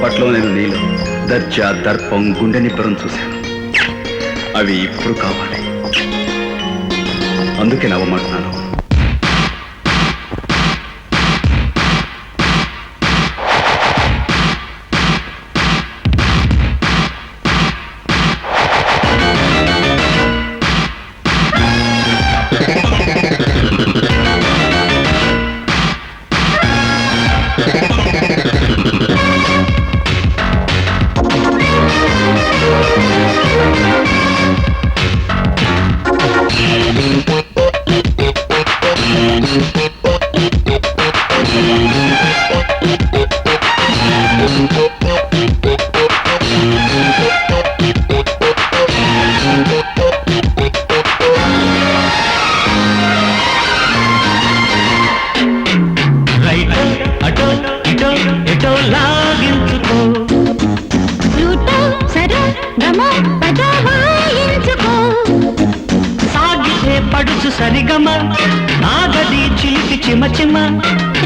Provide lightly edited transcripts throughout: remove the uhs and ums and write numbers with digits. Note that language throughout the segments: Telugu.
అప్పట్లో నేను నీలో దర్జా దర్పం గుండె నిబ్బరం చూశాను. అవి ఇప్పుడు కావాలి, అందుకే నవ్వమంటున్నాను. పడుచు సరిగమ నాగది చిలిపి చిమ చిమ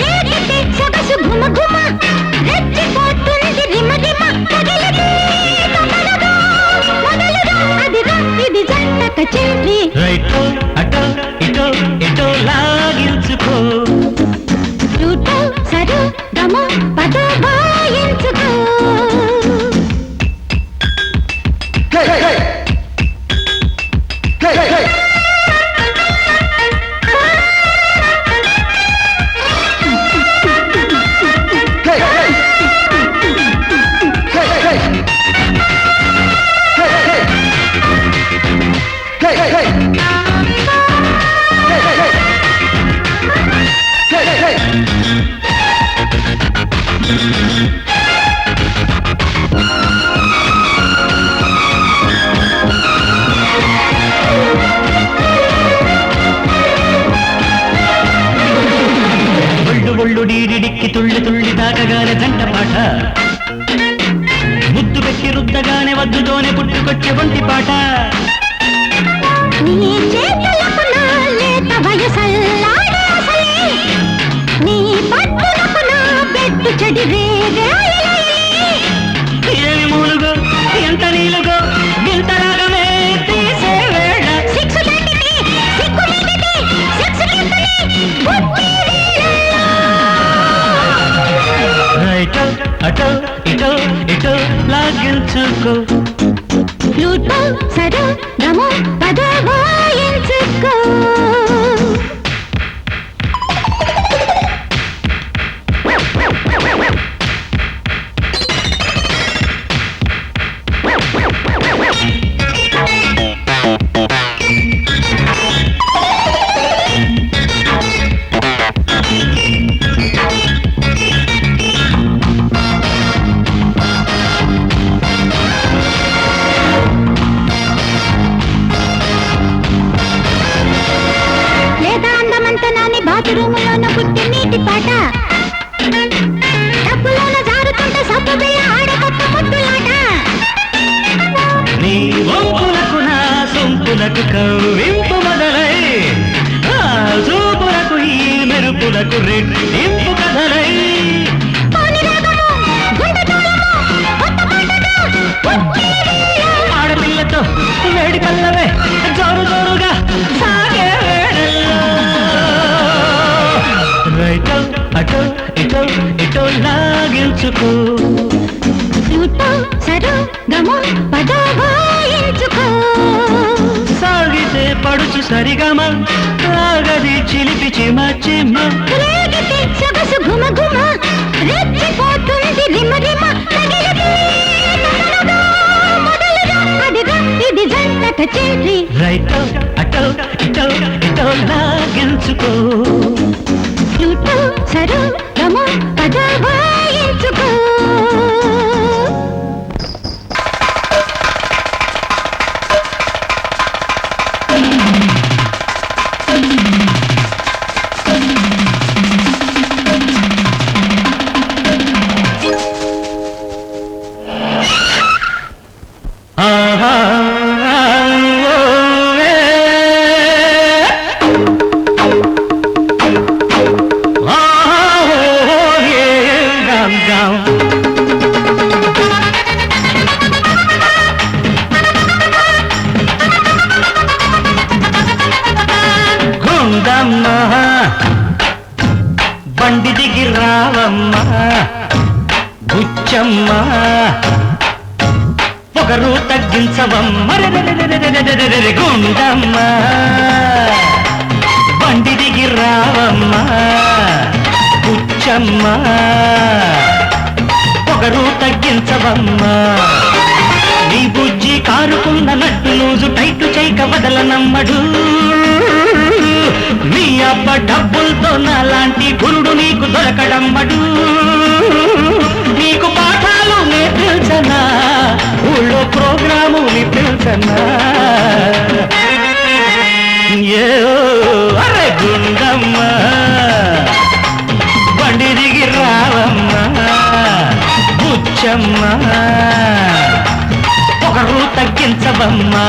రేగితే సొగసు ఘుమ ఘుమ రెచ్చిపోతుంది రిమ రిమ మొదలుగా అదిరా ఇది జంట కచేరీ రైటో అటో ఇటో ఇటో లాగించుకో ఫ్లూటో సరు గమ పద వాయించుకో ఒళ్ళు డీడిడిక్కి తుళ్ళి తుళ్ళి తాకగానే జంట పాట ముద్దు పెట్టి రుద్దగానే వద్దుతోనే పుట్టుకొచ్చే ఒంటి పాట నీ చేతులకు నా లేత వయసల్లాడే అసలే నీ పట్టులకు నా బెట్టు చెడి ఏమి మూలుగో ఎంత నీలుగో వింత రాగమే తీసే వేళ అటో ఇటో ఇటో లాగించుకో ఫ్లూటో సరు గమ పద వాయించుకో బాత్రూములోన పుట్టి నీటి పాట డబ్బులోన జారుతుంటే సబ్బు బిళ్ళ ఆడకొత్త ముద్దులాట నీ వంపులకు నా సొంపులకు కవ్వింపు మొదలై చూపులకు ఈ మెరుపులకు రెట్టింపు కథలై ఆడపిల్లతో వేడి పల్లవే జోరు జోరుగా సాగే రైటో అటో ఇటో ఇటో లాగించుకో ఫ్లూటో సరు గమ పద వాయించుకో సాగితే పడుచు సరిగమ రాగది చిలిపి చిమ చిమ రేగితే సొగసు ఘుమ ఘుమ రెచ్చిపోతుంది రిమ రిమ ఇది జంట కచేరీ రైటో అటో ఇటో ఇటో లాగించుకో ఫ్లూటో సరు గమ పద వాయించుకో down. బుచ్చమ్మ పొగరు తగ్గించవమ్మ గుండమ్మ బండి దిగి రావమ్మ బుచ్చమ్మ పొగరు తగ్గించవమ్మ నీ బుజ్జి కారుకున్న నట్టు లూజు టైటు చేయక వదలనమ్మడు నీ అబ్బ డబ్బులతో నాలాంటి గురుడు నీకు దొరకడమ్మడు నీకు పాఠాలు నేర్పించనా ఊళ్ళో ప్రోగ్రాముని పిలిచనా అరే గుండమ్మ బండి దిగి రావమ్మ బుచ్చమ్మ పొగరు తగ్గించవమ్మా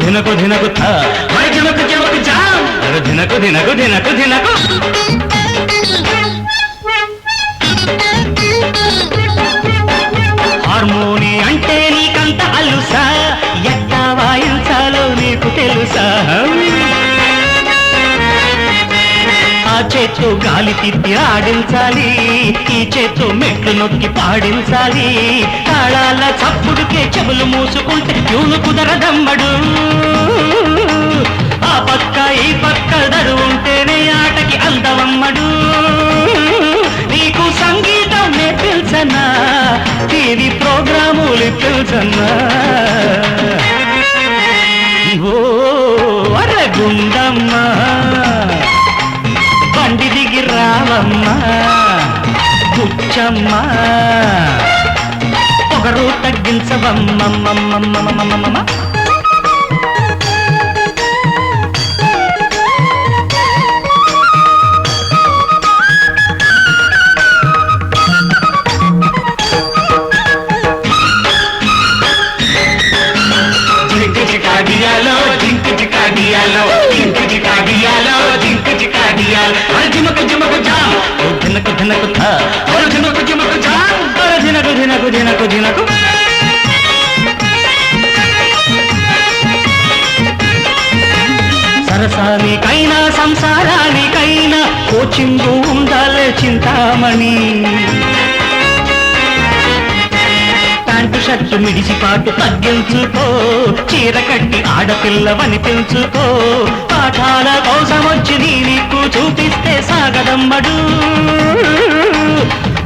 ధినకు ధినకు ధినకు ధినకు ధినకు ధినకు ధినకు హార్మోని అంటే నీకంత అలుసా ఎట్టా వాయించాలో నీకు తెలుసా ఆ చేత్తో గాలి తిప్పి ఆడించాలి ఈ చేత్తో మెట్లు నొక్కి పాడించాలి తాళాల చప్పుడుకే చెవులు మూసుకుంటే ట్యూను కుదరదమ్మడు ఆ పక్క ఈ పక్క దరువుంటేనే ఆటకి అందవమ్మడు నీకు సంగీతం నేర్పించనా టీవీ ప్రోగ్రాములు పిలిచనా ఓ అరే గుండమ్మ బండి దిగి రావమ్మ బుచ్చమ్మ పొగరు తగ్గించవమ్మ సరసానికైనా సంసారానికైనా కోచింగు ఉండాలే చింతామణి ప్యాంటు షర్టు మిడిసిపాటు తగ్గించుకో చీర కట్టి ఆడపిల్లవని పెంచుకో పాఠాల కోసం వచ్చి నీకు చూపిస్తే సాగదమ్మడు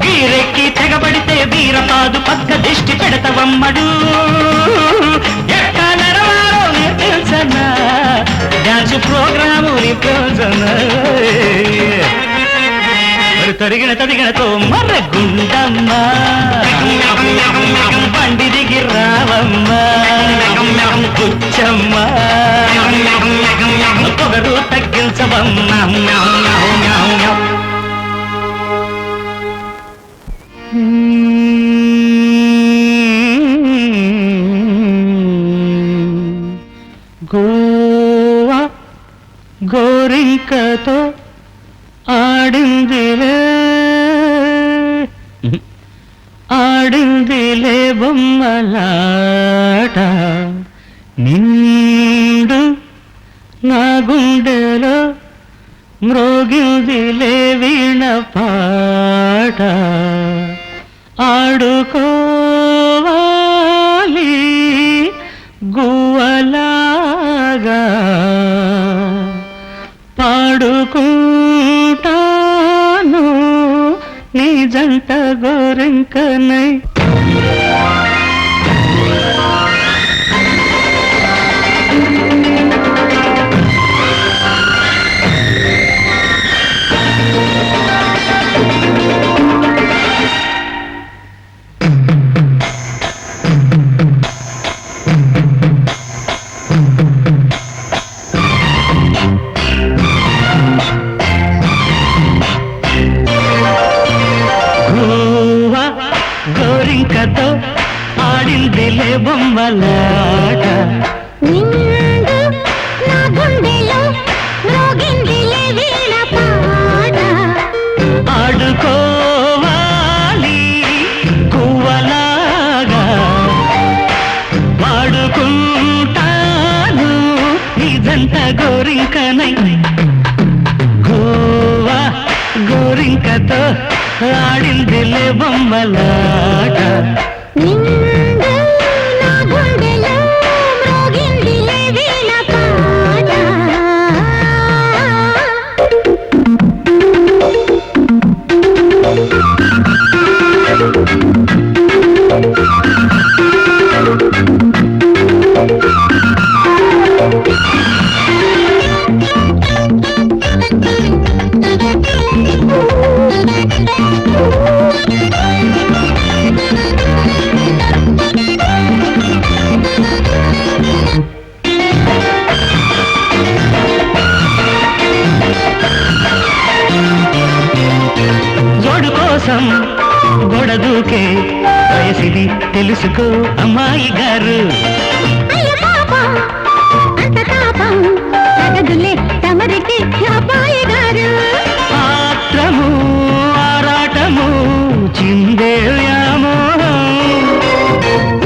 గీరెక్కి తెగబడితే వీరపాదు పక్క దిష్టి పెడతవమ్మడు ఎట్టా నడవాలో నేర్పించనా డాన్స్ ప్రోగ్రాము నేర్పించనా తరిగినతో మర్ర గుండమ్మ బండి దిగి రావమ్మ బుచ్చమ్మ పొగరు తగ్గించవమ్మ గోవా గోరింకతో ఆడిందిలే బొమ్మలాట నిండు నా గుండెలో మ్రోగిందిలే వీణ పాట ఆడుకోవాలి గువ్వలాగా పాడుకుంటాను నీ జంట గోరింకనై గోరి గోరింకనై గోవా గోరింకతో ఆడిందిలే బొమ్మలాట నిండు నా గుండెలో మ్రోగిందిలే వీణ పాట జోడు కోసం గొడదూకే వయసిది తెలుసుకో అమ్మాయి గారు అయ్య పాపం అంత తాపం తగదులే తమరికి అబ్బాయి గారు ఆత్రము ఆరాటము చిందే వ్యామోహం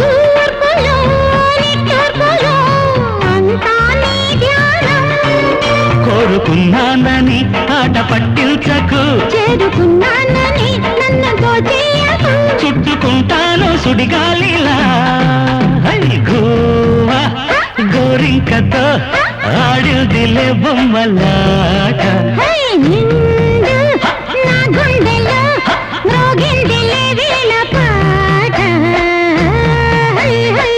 ఊర్పులో నిట్టూర్పులో అంతా నీ ధ్యానం కోరుకున్నానని ఆట పట్టించకు చేరుకున్నానని నన్ను గోచేయకు చుట్టుకుంటాను సుడిగాలిలా హై గోవా గోరింకతో ఆడిందిలే బొమ్మలాట హై నిండు నా గుండెలో మ్రోగిందిలే వీణ పాట హై హై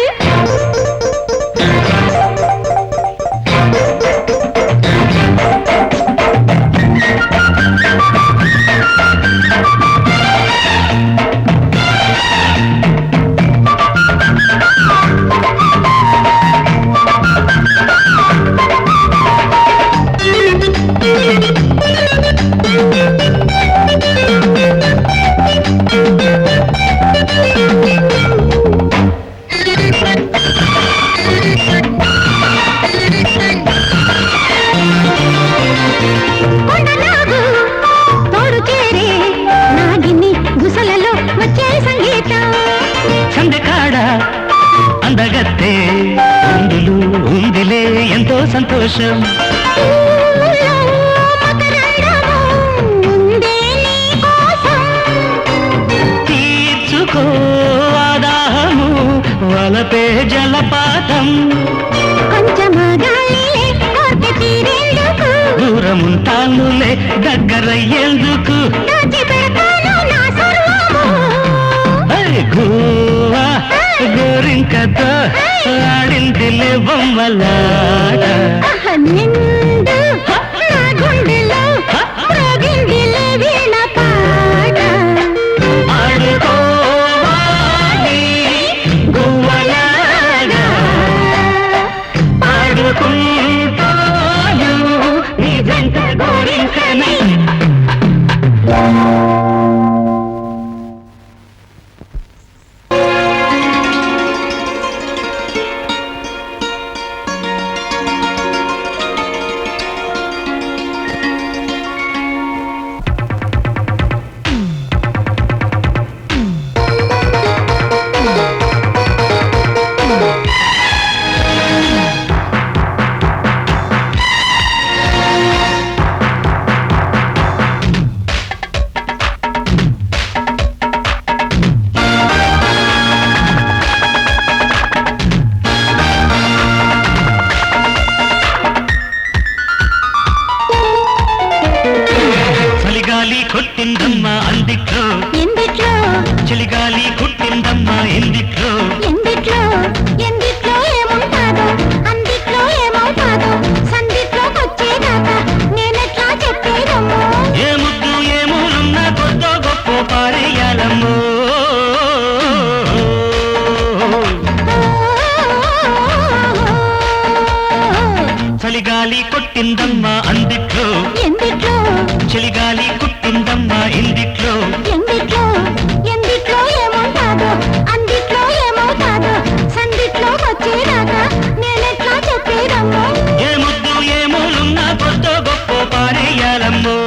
కొండనాగు తోడు చేరే నాగిని గుసలలో వచ్చే సంగీతం సందకాడ అందగత్తే అందులు ఉందిలే ఎంతో సంతోషం పూలో మకరందము ఉందే నీ కోసం తీర్చుకో ఆదాహము వలపే జలపాతం కొంచెమగాలిలే కోర్కె తీరేందుకు దూరముంటానులే దగ్గరయ్యేందుకు దాచిపెడతాను నా సర్వము హై గోవా గోరింకతో ఆడిందిలే బొమ్మలాట నిండు నా గుండెలో మ్రోగిందిలే వీణ పాట ఆడుకోవాలి గువ్వలాగా ఆడుకుంటాను నిజంత గోరింకనై చలిగాలి కొట్టిందమ్మా అందిట్లో ఎందిట్లో చలిగాలి కొట్టిందమ్మా ఎందిట్లో ఎందిట్లో ఎందిట్లో ఏముంటాదో అందిట్లో ఏమవుతాదో సందిట్లోకొచ్చేదాకా నేనెట్లా చెప్పేదమ్మో ఏ ముద్దు ఏ మూలున్నా కొద్దో గొప్ప పారేయాలమ్మో చలిగాలి కొట్టిందమ్మా అందిట్లో ఎందిట్లో చలిగాలి కొట్టిందమ్మా ఎందిట్లో ఎందిట్లో ఎందిట్లో ఏముంటాదో అందిట్లో ఏమవుతాదో సందిట్లోకొచ్చేదాకా నేనెట్లా చెప్పేదమ్మో ఏ ముద్దు ఏ మూలున్నా కొద్దో గొప్ప పారేయాలమ్మో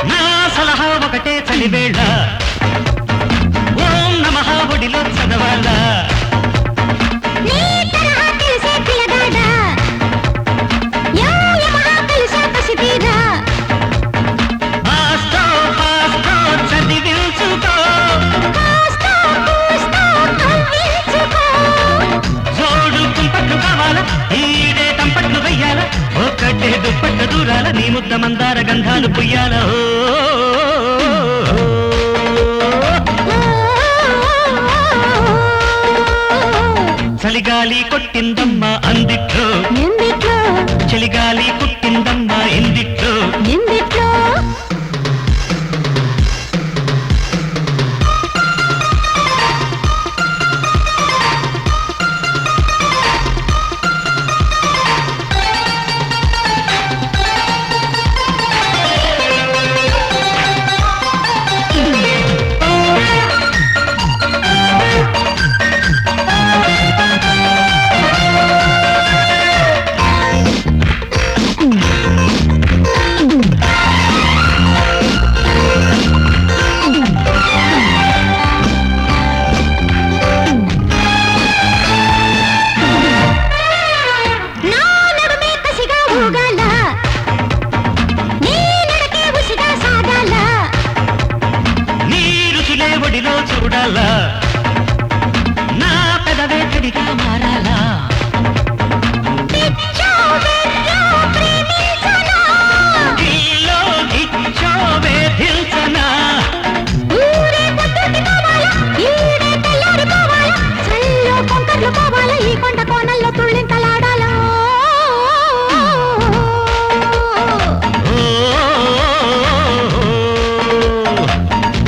నా సలహా ఒకటే చలివేళ ఓం నమః ఒడిలో చదవాలా నీ తరహా తెలిసే పిల్లగాడ యా యమహా కలిసే పసితీరా ఆస్తో పాస్తో చదివించుకో కాస్తో కూస్తో కవ్వించుకో జోడు కుంపట్లు కావాలా ఈడే తంపట్లు వెయ్యాలా ఒక్కటే దుప్పట్ల దూరాల నీ ముద్ద మందార గంధాలు పుయ్యాల చలిగాలి కొట్టిందమ్మా అందిట్లో ఎందిట్లో చలిగాలి కుట్టిందమ్మా ఎందిట్లో ఎందిట్లో నా నడుమే కసిగా ఊగాల నీ నడకే ఉసిగా సాగాల నీ రుచులే ఒడిలో చూడాలా నా పెదవే కడిగా మారాలా పిచ్చో వెర్రో ప్రేమించనా గిల్లో గిచ్చో వేధిల్చనా ఊరే పొద్దుటి కావాలా ఈడే తెల్లారి పోవాలా చల్లో కొంకర్లు పోవాలా ఈ కొండ కోనల్లో తుళ్ళింతలాడాలా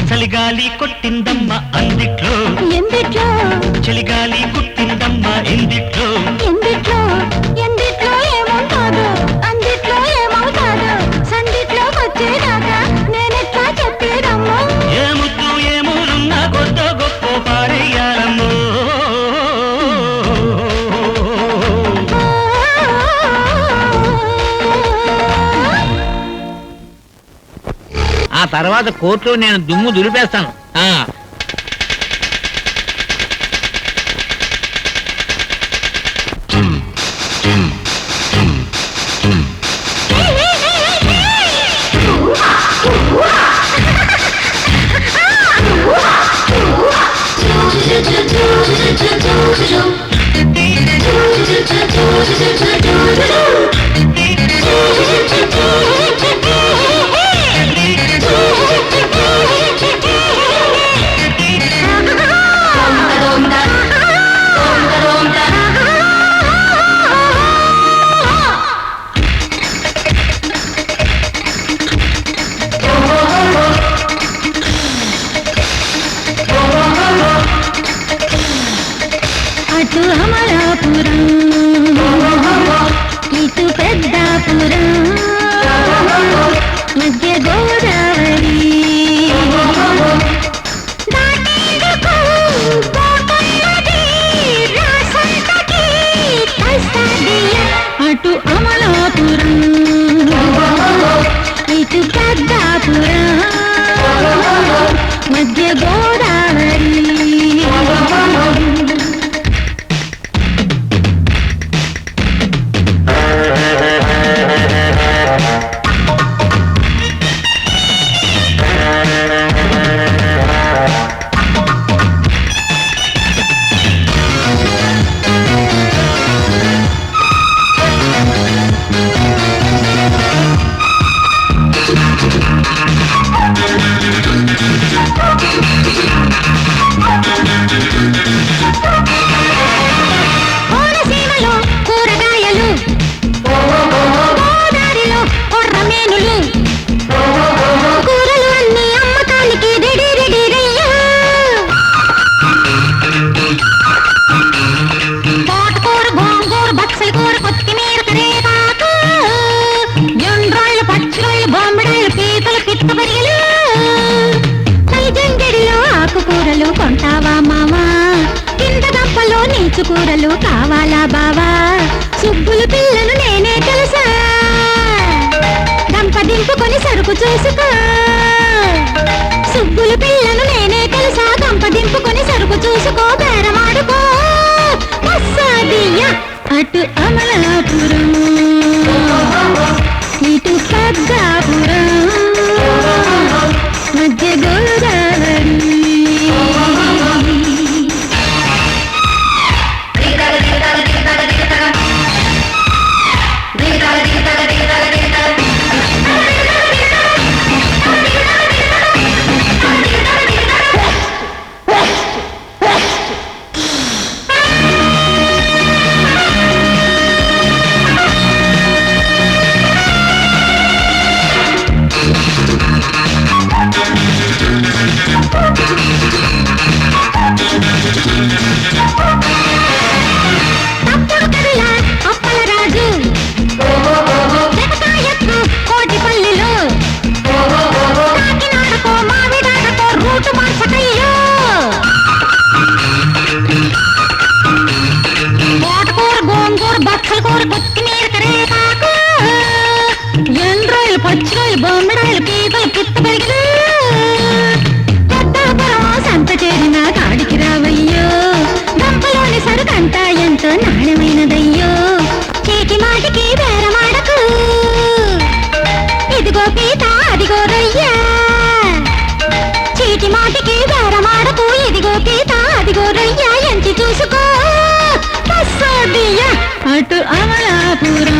చలిగాలి కొట్టిందమ్మ అందిట్లో ఎందిట్లో చలిగాలి కుట్టిందమ్మ ఎందిట్లో ఎందిట్లో ఎందిట్లో ఏమవుతాదో అందిట్లో ఏమవుతాదో సందిట్లో వచ్చేదాకా నేనెట్లా చెప్పేదమ్మా ఏ ముద్దు ఏ మూలున్నా కొత్త గొప్ప పారేయాలమ్మో ఆ తర్వాత కోర్టులో నేను దుమ్ము దులిపేస్తాను. అటు అమలాపురం ఇటు పెద్దాపురం మధ్య గోదావరి దాటేందుకు పోతున్నది రాసంతకి కస్తడియ. అటు అమలాపురం ఇటు పెద్దాపురం మధ్య గోదావరి Thank you. పులుసు కూరలు కావాలా బావా సుబ్బులు పిల్లను నేనే తెలుసా గంప దింపుకొని సరుకు చూసుకో సుబ్బులు పిల్లను నేనే తెలుసా గంప దింపుకొని సరుకు చూసుకో బేరమాడుకో వస్తాదియ్యా అటు అమలాపురం ఇటు పద్దాపురం మధ్య గోదావరి ఎండ్రాయిలు పచ్చిరాయలు బొమ్మిడాయలు పీకలు పుట్టబడిగలు కొట్టాపురం సంత చేరిన కాడికి రావయ్యో గంపలోని సరుకంట ఎంతో నాణ్యమైనదయ్యో చీటి మాటికి బేరమాడకు ఇదిగో పీత అదిగో రయ్యా చీటి మాటికి బేరమాడకు ఇదిగో పీత అదిగో రయ్యా ఎంచి చూసుకో అటు అమలాపురం